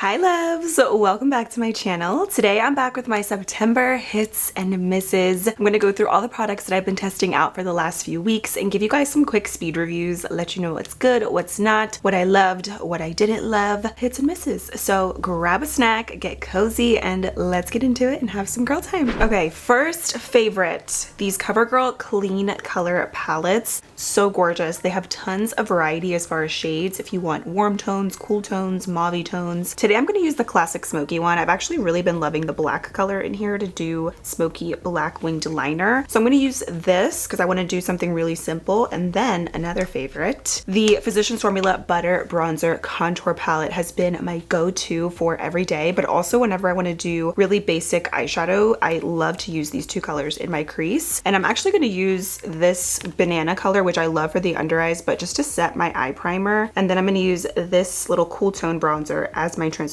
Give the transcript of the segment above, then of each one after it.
Hi loves, welcome back to my channel. Today I'm back with my September hits and misses. I'm gonna go through all the products that I've been testing out for the last few weeks and give you guys some quick speed reviews, let you know what's good, what's not, what I loved, what I didn't love, hits and misses. So grab a snack, get cozy, and let's get into it and have some girl time. Okay, first favorite, these CoverGirl Clean Color Palettes. So gorgeous. They have tons of variety as far as shades if you want warm tones, cool tones, mauve tones. Today I'm going to use the classic smoky one. I've actually really been loving the black color in here to do smoky black winged liner. So I'm going to use this because I want to do something really simple. And then another favorite, the Physicians Formula Butter Bronzer Contour Palette has been my go-to for every day, but also whenever I want to do really basic eyeshadow, I love to use these two colors in my crease. And I'm actually going to use this banana color, which I love for the under eyes, but just to set my eye primer. And then I'm going to use this little cool tone bronzer as my transition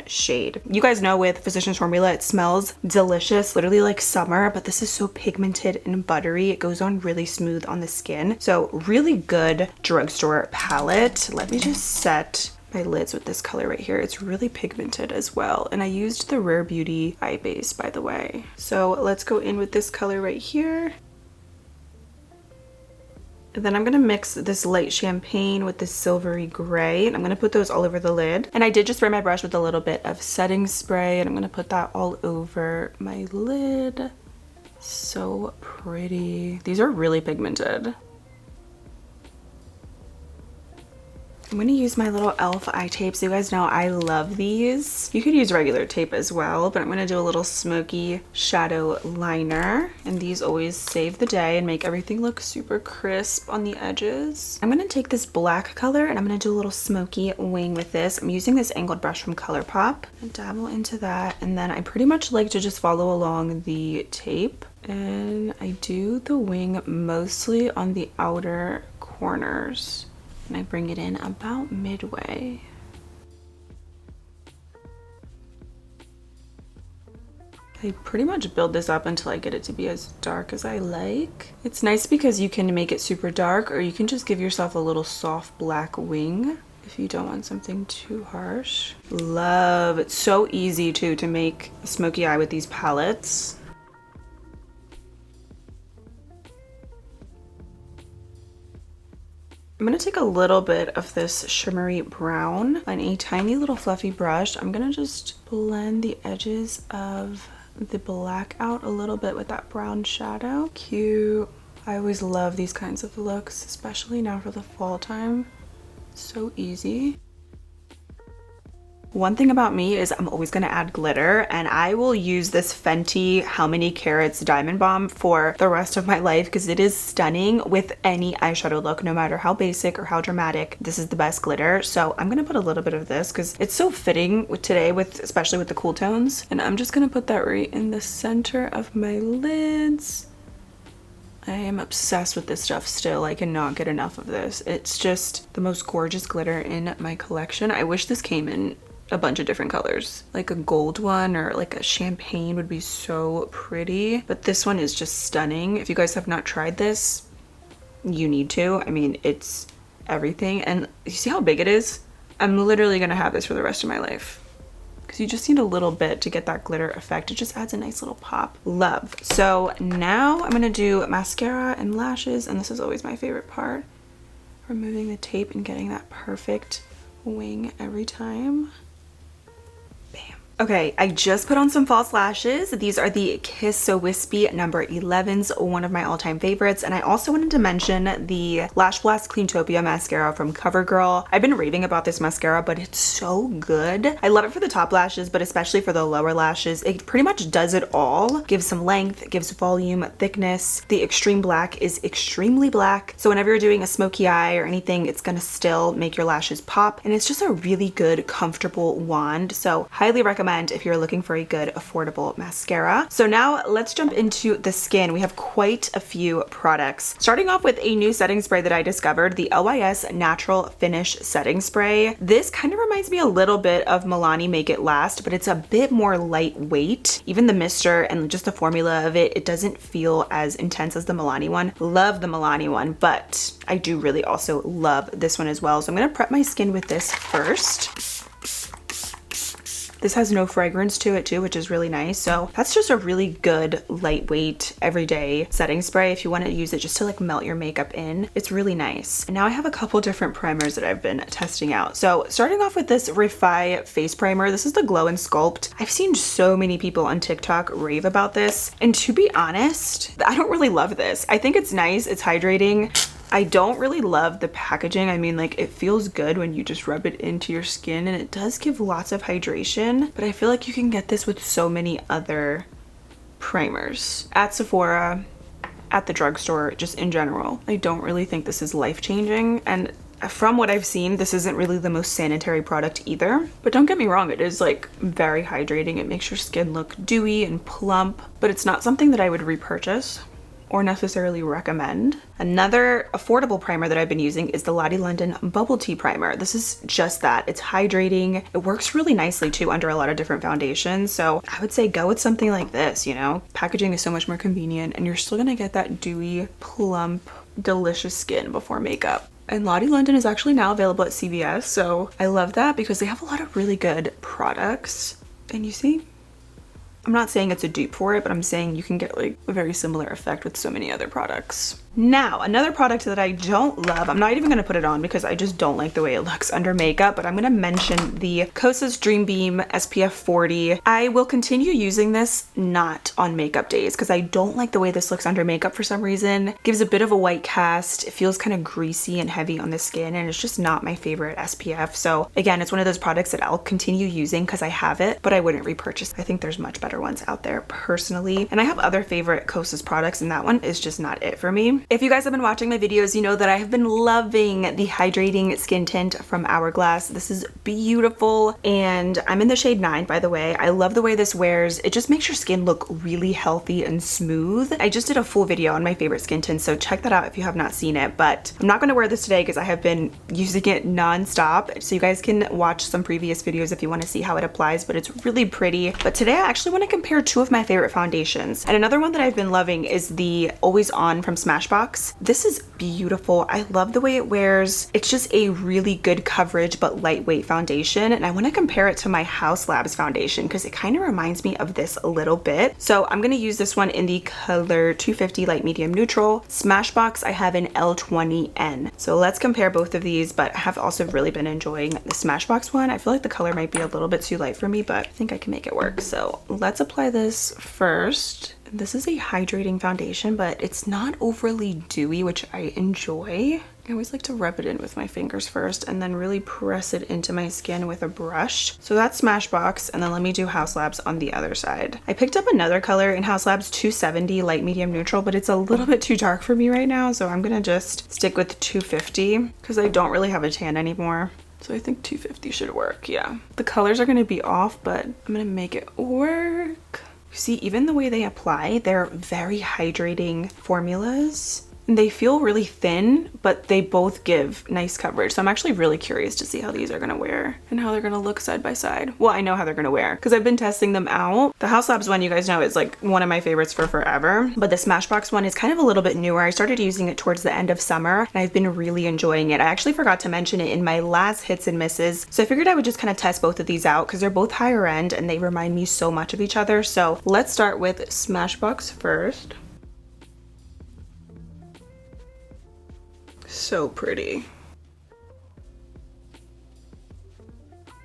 shade. You guys know with Physicians Formula, it smells delicious, literally like summer, but this is so pigmented and buttery. It goes on really smooth on the skin. So really good drugstore palette. Let me just set my lids with this color right here. It's really pigmented as well. And I used the Rare Beauty eye base, by the way. So let's go in with this color right here. And then I'm gonna mix this light champagne with this silvery gray, and I'm gonna put those all over the lid. And I did just spray my brush with a little bit of setting spray, and I'm gonna put that all over my lid. So pretty. These are really pigmented. I'm gonna use my little e.l.f. eye tape. So you guys know I love these. You could use regular tape as well, but I'm gonna do a little smoky shadow liner. And these always save the day and make everything look super crisp on the edges. I'm gonna take this black color and I'm gonna do a little smoky wing with this. I'm using this angled brush from ColourPop and dabble into that. And then I pretty much like to just follow along the tape. And I do the wing mostly on the outer corners. And I bring it in about midway. I pretty much build this up until I get it to be as dark as I like. It's nice because you can make it super dark, or you can just give yourself a little soft black wing if you don't want something too harsh. Love. It's so easy too to make a smoky eye with these palettes. I'm gonna take a little bit of this shimmery brown on a tiny little fluffy brush. I'm gonna just blend the edges of the black out a little bit with that brown shadow. Cute. I always love these kinds of looks, especially now for the fall time. So easy. One thing about me is I'm always gonna add glitter, and I will use this Fenty How Many Carats Diamond Bomb for the rest of my life because it is stunning with any eyeshadow look, no matter how basic or how dramatic. This is the best glitter. So I'm gonna put a little bit of this because it's so fitting with today, especially with the cool tones. And I'm just gonna put that right in the center of my lids. I am obsessed with this stuff still. I cannot get enough of this. It's just the most gorgeous glitter in my collection. I wish this came in a bunch of different colors, like a gold one or like a champagne would be so pretty, but this one is just stunning. If you guys have not tried this, you need to. I mean, it's everything. And you see how big it is? I'm literally gonna have this for the rest of my life because you just need a little bit to get that glitter effect. It just adds a nice little pop. Love. So now I'm gonna do mascara and lashes, and this is always my favorite part, removing the tape and getting that perfect wing every time. Okay, I just put on some false lashes. These are the Kiss So Wispy number 11s, one of my all-time favorites. And I also wanted to mention the Lash Blast Cleantopia mascara from CoverGirl. I've been raving about this mascara, but it's so good. I love it for the top lashes, but especially for the lower lashes. It pretty much does it all. Gives some length, gives volume, thickness. The extreme black is extremely black. So whenever you're doing a smoky eye or anything, it's gonna still make your lashes pop. And it's just a really good, comfortable wand. So highly recommend if you're looking for a good affordable mascara. So now let's jump into the skin. We have quite a few products. Starting off with a new setting spray that I discovered, the LYS Natural Finish Setting Spray. This kind of reminds me a little bit of Milani Make It Last, but it's a bit more lightweight. Even the mister and just the formula of it, it doesn't feel as intense as the Milani one. Love the Milani one, but I do really also love this one as well. So I'm gonna prep my skin with this first. This has no fragrance to it too, which is really nice. So that's just a really good lightweight everyday setting spray if you want to use it just to like melt your makeup in. It's really nice. And now I have a couple different primers that I've been testing out. So starting off with this Refi face primer. This is the Glow and Sculpt. I've seen so many people on TikTok rave about this, and to be honest, I don't really love this. I think it's nice, it's hydrating. I don't really love the packaging. I mean, like, it feels good when you just rub it into your skin, and it does give lots of hydration, but I feel like you can get this with so many other primers at Sephora, at the drugstore, just in general. I don't really think this is life-changing, and from what I've seen, this isn't really the most sanitary product either. But don't get me wrong, it is like very hydrating. It makes your skin look dewy and plump, but it's not something that I would repurchase or necessarily recommend. Another affordable primer that I've been using is the Lottie London Bubble Tea Primer. This is just that. It's hydrating. It works really nicely too under a lot of different foundations. So I would say go with something like this, you know? Packaging is so much more convenient and you're still gonna get that dewy, plump, delicious skin before makeup. And Lottie London is actually now available at CVS, so I love that because they have a lot of really good products. And you see, I'm not saying it's a dupe for it, but I'm saying you can get like a very similar effect with so many other products. Now, another product that I don't love, I'm not even gonna put it on because I just don't like the way it looks under makeup, but I'm gonna mention the Kosas Dream Beam SPF 40. I will continue using this not on makeup days because I don't like the way this looks under makeup for some reason. It gives a bit of a white cast. It feels kind of greasy and heavy on the skin, and it's just not my favorite SPF. So again, it's one of those products that I'll continue using because I have it, but I wouldn't repurchase. I think there's much better ones out there personally. And I have other favorite Kosas products, and that one is just not it for me. If you guys have been watching my videos, you know that I have been loving the hydrating skin tint from Hourglass. This is beautiful, and I'm in the shade 9, by the way. I love the way this wears. It just makes your skin look really healthy and smooth. I just did a full video on my favorite skin tints, so check that out if you have not seen it, but I'm not gonna wear this today because I have been using it non-stop, so you guys can watch some previous videos if you want to see how it applies, but it's really pretty. But today I actually want to compare two of my favorite foundations, and another one that I've been loving is the Always On from Smashbox. This is beautiful. I love the way it wears. It's just a really good coverage but lightweight foundation, and I want to compare it to my Haus Labs foundation because it kind of reminds me of this a little bit. So I'm going to use this one in the color 250 light medium neutral. Smashbox I have in L20N. So let's compare both of these, but I have also really been enjoying the Smashbox one. I feel like the color might be a little bit too light for me, but I think I can make it work. So let's apply this first. This is a hydrating foundation, but it's not overly dewy, which I enjoy. I always like to rub it in with my fingers first and then really press it into my skin with a brush. So that's Smashbox, and then let me do Haus Labs on the other side. I picked up another color in Haus Labs, 270 light medium neutral, but it's a little bit too dark for me right now, so I'm gonna just stick with 250 because I don't really have a tan anymore. So I think 250 should work, yeah. The colors are gonna be off, but I'm gonna make it work. See, even the way they apply, they're very hydrating formulas. And they feel really thin, but they both give nice coverage. So I'm actually really curious to see how these are gonna wear and how they're gonna look side by side. Well, I know how they're gonna wear because I've been testing them out. The Haus Labs one, you guys know, is like one of my favorites for forever. But the Smashbox one is kind of a little bit newer. I started using it towards the end of summer and I've been really enjoying it. I actually forgot to mention it in my last hits and misses. So I figured I would just kind of test both of these out because they're both higher end and they remind me so much of each other. So let's start with Smashbox first. So pretty.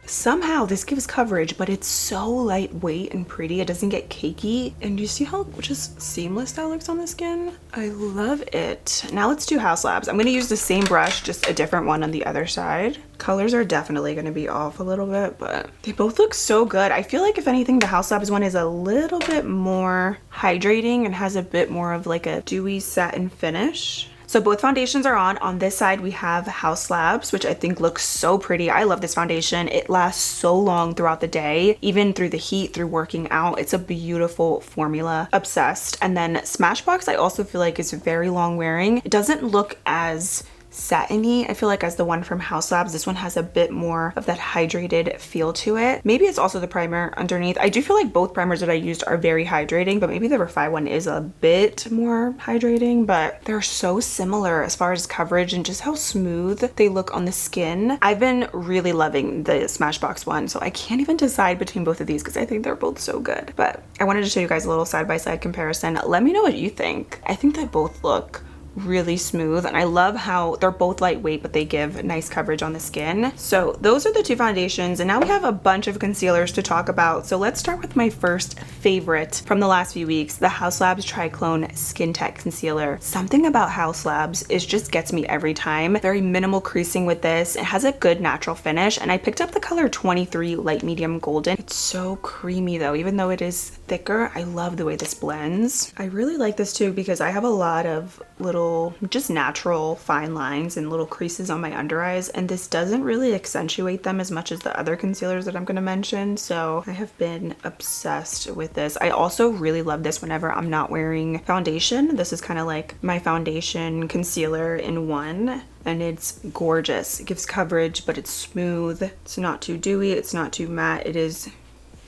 Somehow this gives coverage, but it's so lightweight and pretty. It doesn't get cakey. And you see how just seamless that looks on the skin? I love it. Now let's do Haus Labs. I'm gonna use the same brush, just a different one on the other side. Colors are definitely gonna be off a little bit, but they both look so good. I feel like if anything, the Haus Labs one is a little bit more hydrating and has a bit more of like a dewy satin finish. So both foundations are on. On this side, we have Haus Labs, which I think looks so pretty. I love this foundation. It lasts so long throughout the day, even through the heat, through working out. It's a beautiful formula. Obsessed. And then Smashbox, I also feel like is very long wearing. It doesn't look as satiny, I feel like, as the one from Haus Labs. This one has a bit more of that hydrated feel to it. Maybe it's also the primer underneath. I do feel like both primers that I used are very hydrating, but maybe the Refi one is a bit more hydrating, but they're so similar as far as coverage and just how smooth they look on the skin. I've been really loving the Smashbox one, so I can't even decide between both of these because I think they're both so good. But I wanted to show you guys a little side-by-side comparison. Let me know what you think. I think they both look really smooth, and I love how they're both lightweight, but they give nice coverage on the skin. So those are the two foundations, and now we have a bunch of concealers to talk about. So let's start with my first favorite from the last few weeks, the Haus Labs Triclone Skin Tech Concealer. Something about Haus Labs is just gets me every time. Very minimal creasing with this. It has a good natural finish, and I picked up the color 23 Light Medium Golden. It's so creamy though, even though it is thicker. I love the way this blends. I really like this too because I have a lot of little just natural fine lines and little creases on my under eyes, and this doesn't really accentuate them as much as the other concealers that I'm going to mention. So I have been obsessed with this. I also really love this whenever I'm not wearing foundation. This is kind of like my foundation concealer in one, and it's gorgeous. It gives coverage, but it's smooth. It's not too dewy, it's not too matte. It is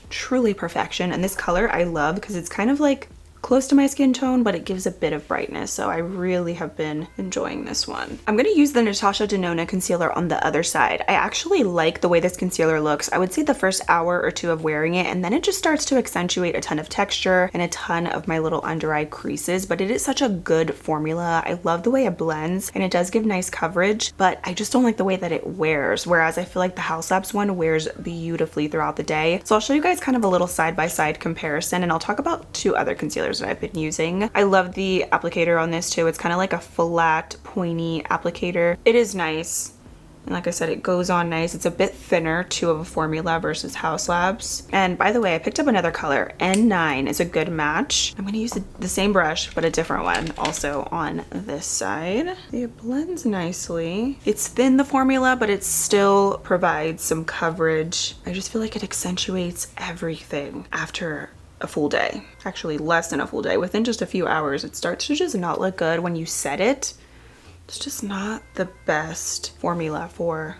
truly perfection. And this color I love because it's kind of like close to my skin tone, but it gives a bit of brightness. So I really have been enjoying this one. I'm gonna use the Natasha Denona concealer on the other side. I actually like the way this concealer looks. I would say the first hour or two of wearing it, and then it just starts to accentuate a ton of texture and a ton of my little under eye creases, but it is such a good formula. I love the way it blends, and it does give nice coverage, but I just don't like the way that it wears, whereas I feel like the Haus Labs one wears beautifully throughout the day. So I'll show you guys kind of a little side-by-side comparison, and I'll talk about two other concealers that I've been using. I love the applicator on this too. It's kind of like a flat, pointy applicator. It is nice. And like I said, it goes on nice. It's a bit thinner too of a formula versus Haus Labs. And by the way, I picked up another color. N9 is a good match. I'm going to use the same brush, but a different one also on this side. It blends nicely. It's thin, the formula, but it still provides some coverage. I just feel like it accentuates everything after a full day. Actually less than a full day. Within just a few hours, it starts to just not look good when you set it. It's just not the best formula for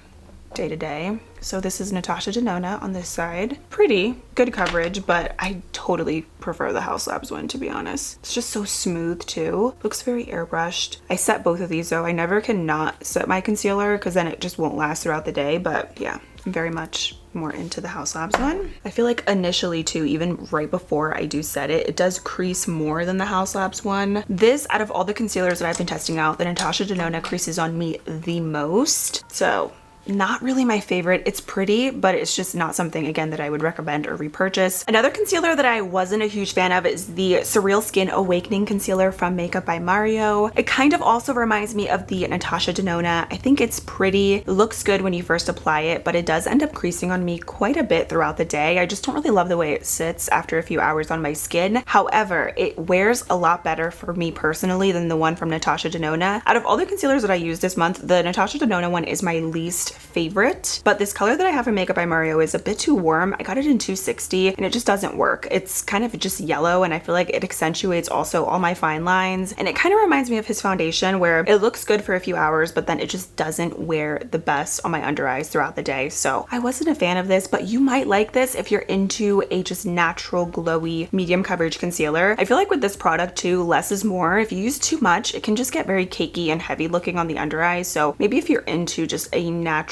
day to day. So this is Natasha Denona on this side. Pretty good coverage, but I totally prefer the Haus Labs one, to be honest. It's just so smooth too. Looks very airbrushed. I set both of these though. I never can not set my concealer because then it just won't last throughout the day. But yeah, I'm very much more into the Haus Labs one. I feel like initially too, even right before I do set it, it does crease more than the Haus Labs one. This, out of all the concealers that I've been testing out, the Natasha Denona creases on me the most. So not really my favorite. It's pretty, but it's just not something, again, that I would recommend or repurchase. Another concealer that I wasn't a huge fan of is the Surreal Skin Awakening Concealer from Makeup by Mario. It kind of also reminds me of the Natasha Denona. I think it's pretty. It looks good when you first apply it, but it does end up creasing on me quite a bit throughout the day. I just don't really love the way it sits after a few hours on my skin. However, it wears a lot better for me personally than the one from Natasha Denona. Out of all the concealers that I used this month, the Natasha Denona one is my least favorite, but this color that I have in Makeup by Mario is a bit too warm. I got it in 260 and it just doesn't work. It's kind of just yellow, and I feel like it accentuates also all my fine lines, and it kind of reminds me of his foundation where it looks good for a few hours, but then it just doesn't wear the best on my under eyes throughout the day. So I wasn't a fan of this, but you might like this if you're into a just natural glowy medium coverage concealer. I feel like with this product too, less is more. If you use too much, it can just get very cakey and heavy looking on the under eyes. So maybe if you're into just a natural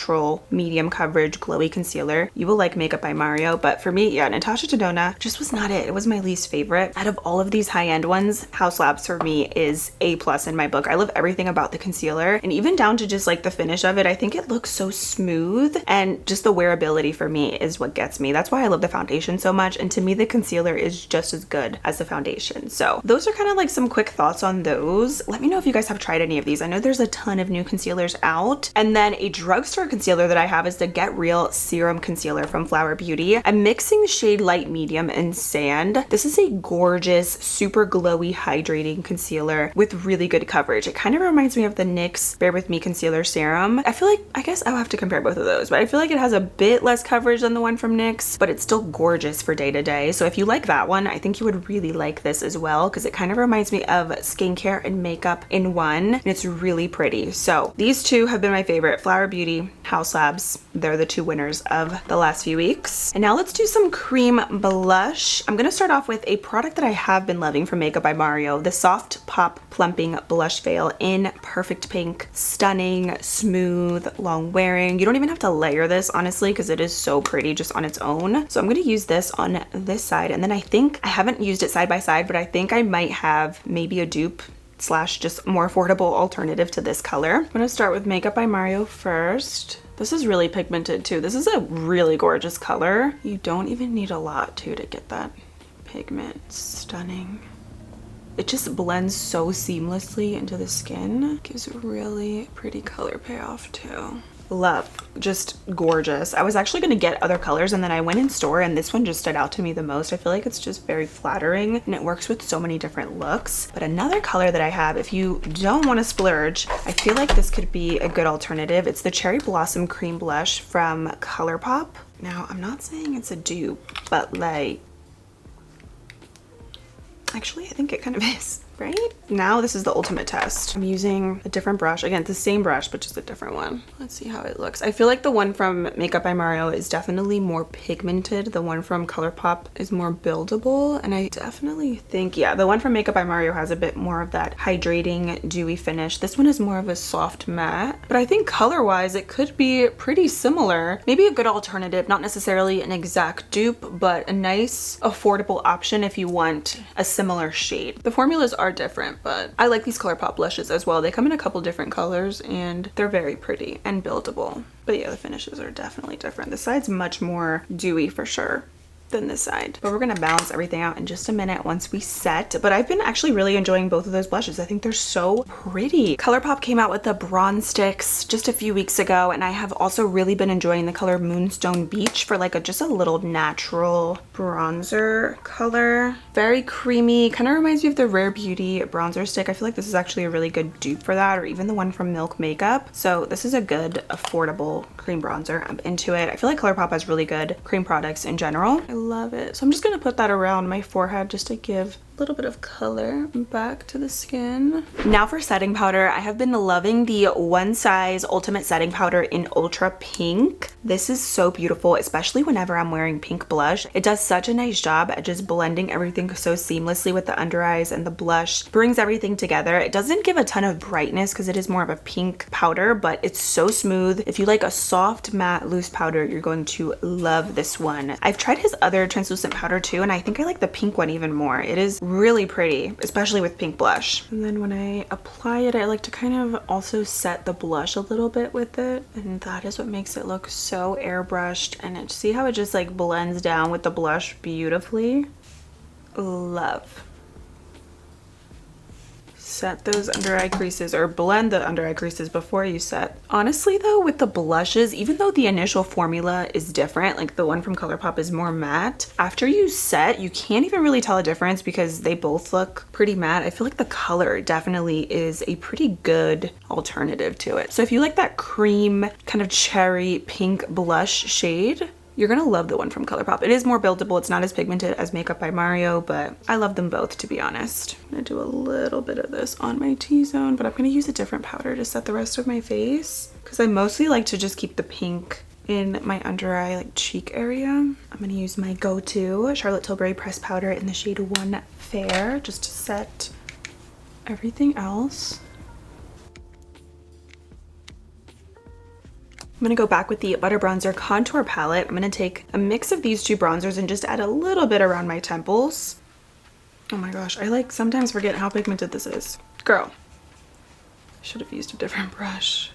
medium coverage glowy concealer, you will like Makeup by Mario. But for me, yeah, Natasha Denona just was not it. It was my least favorite. Out of all of these high-end ones, Haus Labs for me is A+ in my book. I love everything about the concealer, and even down to just like the finish of it. I think it looks so smooth, and just the wearability for me is what gets me. That's why I love the foundation so much, and to me the concealer is just as good as the foundation. So those are kind of like some quick thoughts on those. Let me know if you guys have tried any of these. I know there's a ton of new concealers out. And then a drugstore for concealer that I have is the Get Real Serum Concealer from Flower Beauty. I'm mixing shade Light Medium and Sand. This is a gorgeous, super glowy, hydrating concealer with really good coverage. It kind of reminds me of the NYX Bare With Me Concealer Serum. I feel like, I guess I'll have to compare both of those, but I feel like it has a bit less coverage than the one from NYX, but it's still gorgeous for day to day. So if you like that one, I think you would really like this as well, because it kind of reminds me of skincare and makeup in one, and it's really pretty. So these two have been my favorite. Flower Beauty, House Labs, they're the two winners of the last few weeks. And now let's do some cream blush. I'm gonna start off with a product that I have been loving from Makeup by Mario, the Soft Pop Plumping Blush Veil in Perfect Pink. Stunning, smooth, long wearing. You don't even have to layer this, honestly, because it is so pretty just on its own. So I'm gonna use this on this side, and then I think, I haven't used it side by side, but I think I might have maybe a dupe slash just more affordable alternative to this color. I'm gonna start with Makeup by Mario first. This is really pigmented too. This is a really gorgeous color. You don't even need a lot to get that pigment. Stunning. It just blends so seamlessly into the skin. Gives a really pretty color payoff too. Love, just gorgeous. I was actually gonna get other colors, and then I went in store and this one just stood out to me the most. I feel like it's just very flattering and it works with so many different looks. But another color that I have, if you don't want to splurge, I feel like this could be a good alternative. It's the Cherry Blossom Cream Blush from ColourPop. Now, I'm not saying it's a dupe, but like, actually, I think it kind of is. Right? Now this is the ultimate test. I'm using a different brush. Again, the same brush, but just a different one. Let's see how it looks. I feel like the one from Makeup by Mario is definitely more pigmented. The one from ColourPop is more buildable. And I definitely think, yeah, the one from Makeup by Mario has a bit more of that hydrating, dewy finish. This one is more of a soft matte. But I think color-wise, it could be pretty similar. Maybe a good alternative, not necessarily an exact dupe, but a nice, affordable option if you want a similar shade. The formulas are different, but I like these ColourPop blushes as well. They come in a couple different colors and they're very pretty and buildable. But yeah, the finishes are definitely different. This side's much more dewy for sure than this side, but we're gonna balance everything out in just a minute once we set. But I've been actually really enjoying both of those blushes. I think they're so pretty. ColourPop came out with the bronze sticks just a few weeks ago, and I have also really been enjoying the color Moonstone Beach for like just a little natural bronzer color. Very creamy, kind of reminds me of the Rare Beauty bronzer stick. I feel like this is actually a really good dupe for that, or even the one from Milk Makeup. So this is a good affordable cream bronzer. I'm into it. I feel like ColourPop has really good cream products in general. I love it. So I'm just gonna put that around my forehead just to give a little bit of color back to the skin. Now for setting powder, I have been loving the One Size Ultimate Setting Powder in Ultra Pink. This is so beautiful, especially whenever I'm wearing pink blush. It does such a nice job at just blending everything so seamlessly with the under eyes and the blush. Brings everything together. It doesn't give a ton of brightness because it is more of a pink powder, but it's so smooth. If you like a soft matte loose powder, you're going to love this one. I've tried his other translucent powder too, and I think I like the pink one even more. It is really pretty, especially with pink blush. And then when I apply it, I like to kind of also set the blush a little bit with it, and that is what makes it look so airbrushed. And see how it just like blends down with the blush beautifully? Love. Set those under eye creases, or blend the under eye creases before you set. Honestly though, with the blushes, even though the initial formula is different, like the one from ColourPop is more matte, after you set, you can't even really tell a difference because they both look pretty matte. I feel like the color definitely is a pretty good alternative to it. So if you like that cream kind of cherry pink blush shade, you're gonna love the one from ColourPop. It is more buildable. It's not as pigmented as Makeup by Mario, but I love them both, to be honest. I'm gonna do a little bit of this on my T-zone, but I'm gonna use a different powder to set the rest of my face because I mostly like to just keep the pink in my under eye, like cheek area. I'm gonna use my go-to Charlotte Tilbury pressed powder in the shade One Fair just to set everything else. I'm gonna go back with the Butter Bronzer Contour Palette. I'm gonna take a mix of these two bronzers and just add a little bit around my temples. Oh my gosh, I like sometimes forget how pigmented this is. Girl, I should have used a different brush.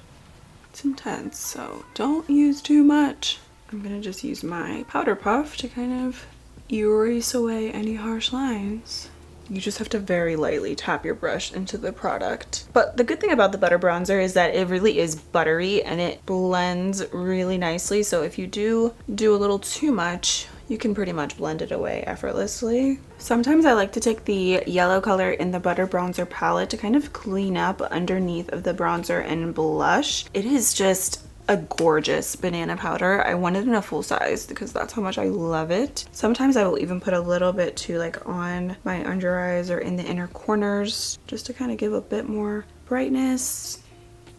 It's intense, so don't use too much. I'm gonna just use my powder puff to kind of erase away any harsh lines. You just have to very lightly tap your brush into the product. But the good thing about the butter bronzer is that it really is buttery and it blends really nicely. So if you do a little too much, you can pretty much blend it away effortlessly. Sometimes I like to take the yellow color in the butter bronzer palette to kind of clean up underneath of the bronzer and blush. It is just a gorgeous banana powder. I want it in a full size because that's how much I love it. Sometimes I will even put a little bit too, like on my under eyes or in the inner corners, just to kind of give a bit more brightness.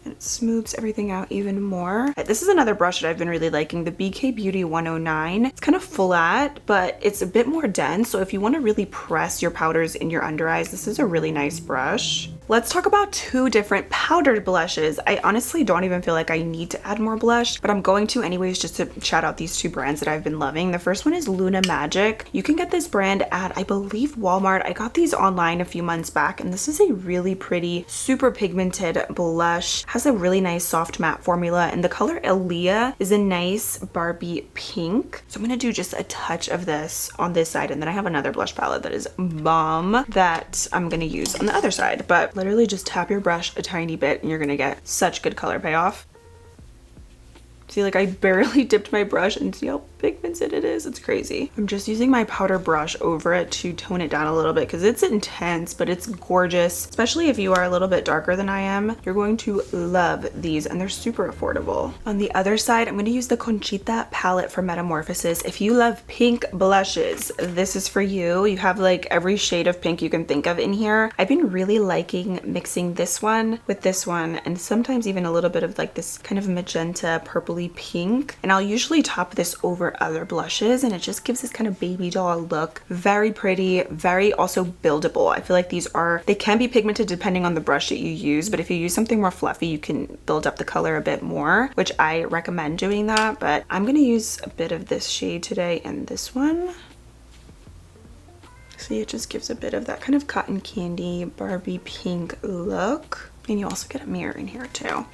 And it smooths everything out even more. This is another brush that I've been really liking, the BK Beauty 109. It's kind of flat, but it's a bit more dense. So if you want to really press your powders in your under eyes, this is a really nice brush. Let's talk about two different powdered blushes. I honestly don't even feel like I need to add more blush, but I'm going to anyways just to shout out these two brands that I've been loving. The first one is Luna Magic. You can get this brand at, I believe, Walmart. I got these online a few months back, and this is a really pretty, super pigmented blush. Has a really nice soft matte formula, and the color Aaliyah is a nice Barbie pink. So I'm gonna do just a touch of this on this side, and then I have another blush palette that is bomb that I'm gonna use on the other side. But literally just tap your brush a tiny bit and you're gonna get such good color payoff. See, like I barely dipped my brush and see how pigmented it is. It's crazy. I'm just using my powder brush over it to tone it down a little bit because it's intense, but it's gorgeous. Especially if you are a little bit darker than I am, you're going to love these, and they're super affordable. On the other side, I'm going to use the Conchita palette for Metamorphosis. If you love pink blushes, this is for you. You have like every shade of pink you can think of in here. I've been really liking mixing this one with this one, and sometimes even a little bit of like this kind of magenta purpley pink, and I'll usually top this over other blushes, and it just gives this kind of baby doll look. Very pretty, very also buildable. I feel like they can be pigmented depending on the brush that you use, but if you use something more fluffy, you can build up the color a bit more, which I recommend doing that. But I'm gonna use a bit of this shade today and this one. See, it just gives a bit of that kind of cotton candy Barbie pink look, and you also get a mirror in here too.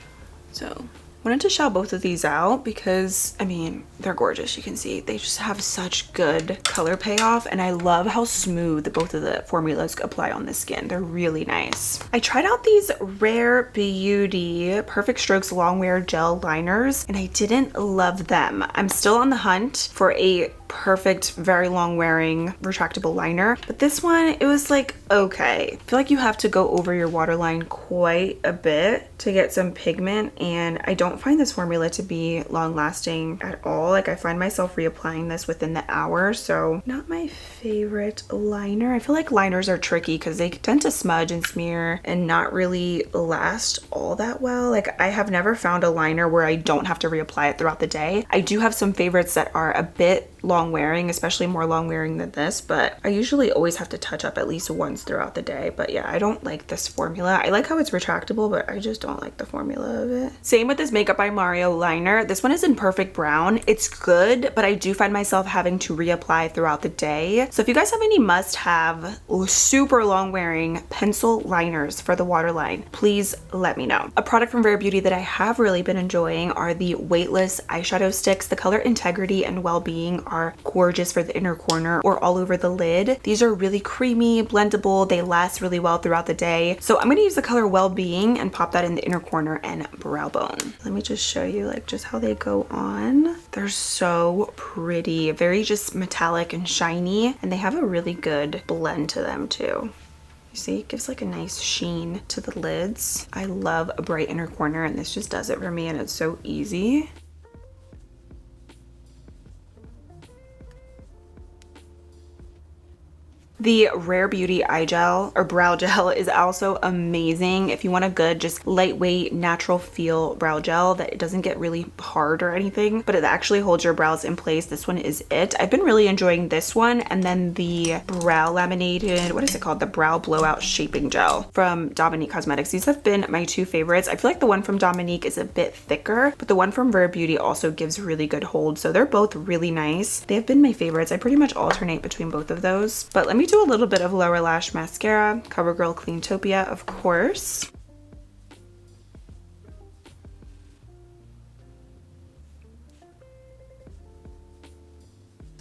So wanted to shout both of these out because, I mean, they're gorgeous. You can see they just have such good color payoff, and I love how smooth both of the formulas apply on the skin. They're really nice. I tried out these Rare Beauty Perfect Strokes Long Wear Gel Liners, and I didn't love them. I'm still on the hunt for a perfect, very long wearing retractable liner, but this one, it was like, okay. I feel like you have to go over your waterline quite a bit to get some pigment, and I don't find this formula to be long lasting at all. Like I find myself reapplying this within the hour, so not my favorite liner. I feel like liners are tricky because they tend to smudge and smear and not really last all that well. Like I have never found a liner where I don't have to reapply it throughout the day. I do have some favorites that are a bit long wearing, especially more long wearing than this, but I usually always have to touch up at least once throughout the day. But yeah, I don't like this formula. I like how it's retractable, but I just don't like the formula of it. Same with this Makeup by Mario liner. This one is in Perfect Brown. It's good, but I do find myself having to reapply throughout the day. So if you guys have any must-have super long wearing pencil liners for the waterline, please let me know. A product from Rare Beauty that I have really been enjoying are the weightless eyeshadow sticks. The color Integrity and Wellbeing are gorgeous for the inner corner or all over the lid. These are really creamy, blendable. They last really well throughout the day. So I'm going to use the color Wellbeing and pop that in the inner corner and brow bone. Let me just show you like just how they go on. They're so pretty, very just metallic and shiny, and they have a really good blend to them too. You see, it gives like a nice sheen to the lids. I love a bright inner corner, and this just does it for me, and it's so easy. The Rare Beauty eye gel or brow gel is also amazing if you want a good, just lightweight, natural feel brow gel that it doesn't get really hard or anything, but it actually holds your brows in place. This one is it. I've been really enjoying this one, and then the brow laminated, what is it called? The brow blowout shaping gel from Dominique Cosmetics. These have been my two favorites. I feel like the one from Dominique is a bit thicker, but the one from Rare Beauty also gives really good hold. So they're both really nice. They have been my favorites. I pretty much alternate between both of those, but let me do a little bit of lower lash mascara. CoverGirl Cleantopia, of course.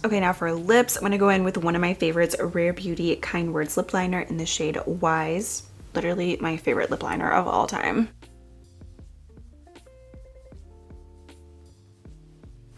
Okay, now for lips, I'm gonna go in with one of my favorites, Rare Beauty Kind Words lip liner in the shade Wise. Literally my favorite lip liner of all time.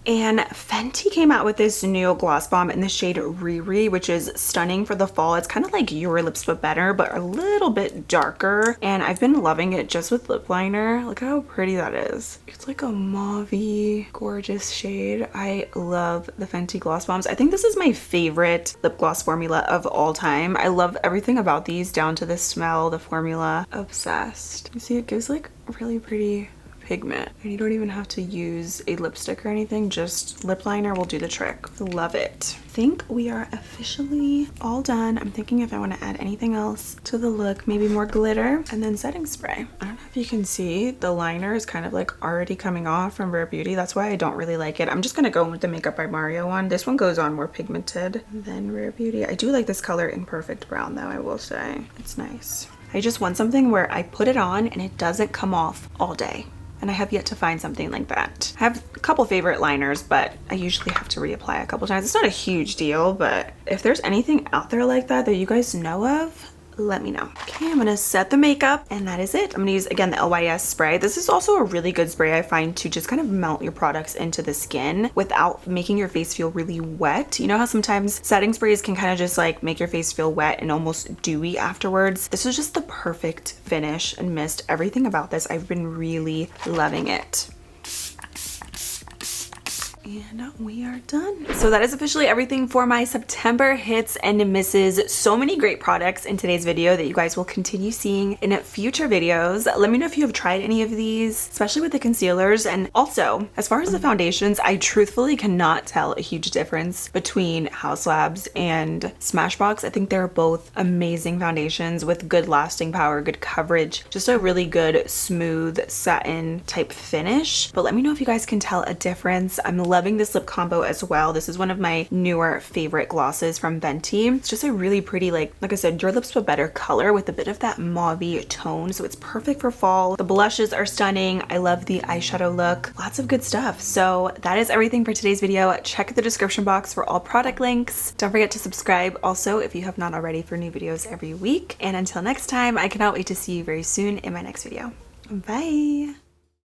And Fenty came out with this new gloss bomb in the shade Riri, which is stunning for the fall. It's kind of like Your Lips But Better, but a little bit darker. And I've been loving it just with lip liner. Look how pretty that is. It's like a mauve-y, gorgeous shade. I love the Fenty gloss bombs. I think this is my favorite lip gloss formula of all time. I love everything about these, down to the smell, the formula. Obsessed. You see, it gives like really pretty pigment, and you don't even have to use a lipstick or anything, just lip liner will do the trick. Love it. I think we are officially all done. I'm thinking if I want to add anything else to the look, maybe more glitter and then setting spray. I don't know if you can see, the liner is kind of like already coming off from Rare Beauty. That's why I don't really like it. I'm just gonna go with the Makeup by Mario one. This one goes on more pigmented than Rare Beauty. I do like this color in Perfect Brown though, I will say. It's nice. I just want something where I put it on and it doesn't come off all day. And I have yet to find something like that. I have a couple favorite liners, but I usually have to reapply a couple times. It's not a huge deal, but if there's anything out there like that that you guys know of, let me know. Okay, I'm gonna set the makeup and that is it. I'm gonna use, again, the LYS spray. This is also a really good spray, I find, to just kind of melt your products into the skin without making your face feel really wet. You know how sometimes setting sprays can kind of just like make your face feel wet and almost dewy afterwards? This is just the perfect finish and mist. Everything about this, I've been really loving it. And we are done. So that is officially everything for my September hits and misses. So many great products in today's video that you guys will continue seeing in future videos. Let me know if you have tried any of these, especially with the concealers. And also, as far as the foundations, I truthfully cannot tell a huge difference between Haus Labs and Smashbox. I think they're both amazing foundations with good lasting power, good coverage, just a really good smooth satin type finish. But let me know if you guys can tell a difference. I'm loving this lip combo as well. This is one of my newer favorite glosses from Fenty. It's just a really pretty, like I said, Your Lips But Better color with a bit of that mauve-y tone. So it's perfect for fall. The blushes are stunning. I love the eyeshadow look. Lots of good stuff. So that is everything for today's video. Check the description box for all product links. Don't forget to subscribe also if you have not already, for new videos every week. And until next time, I cannot wait to see you very soon in my next video. Bye.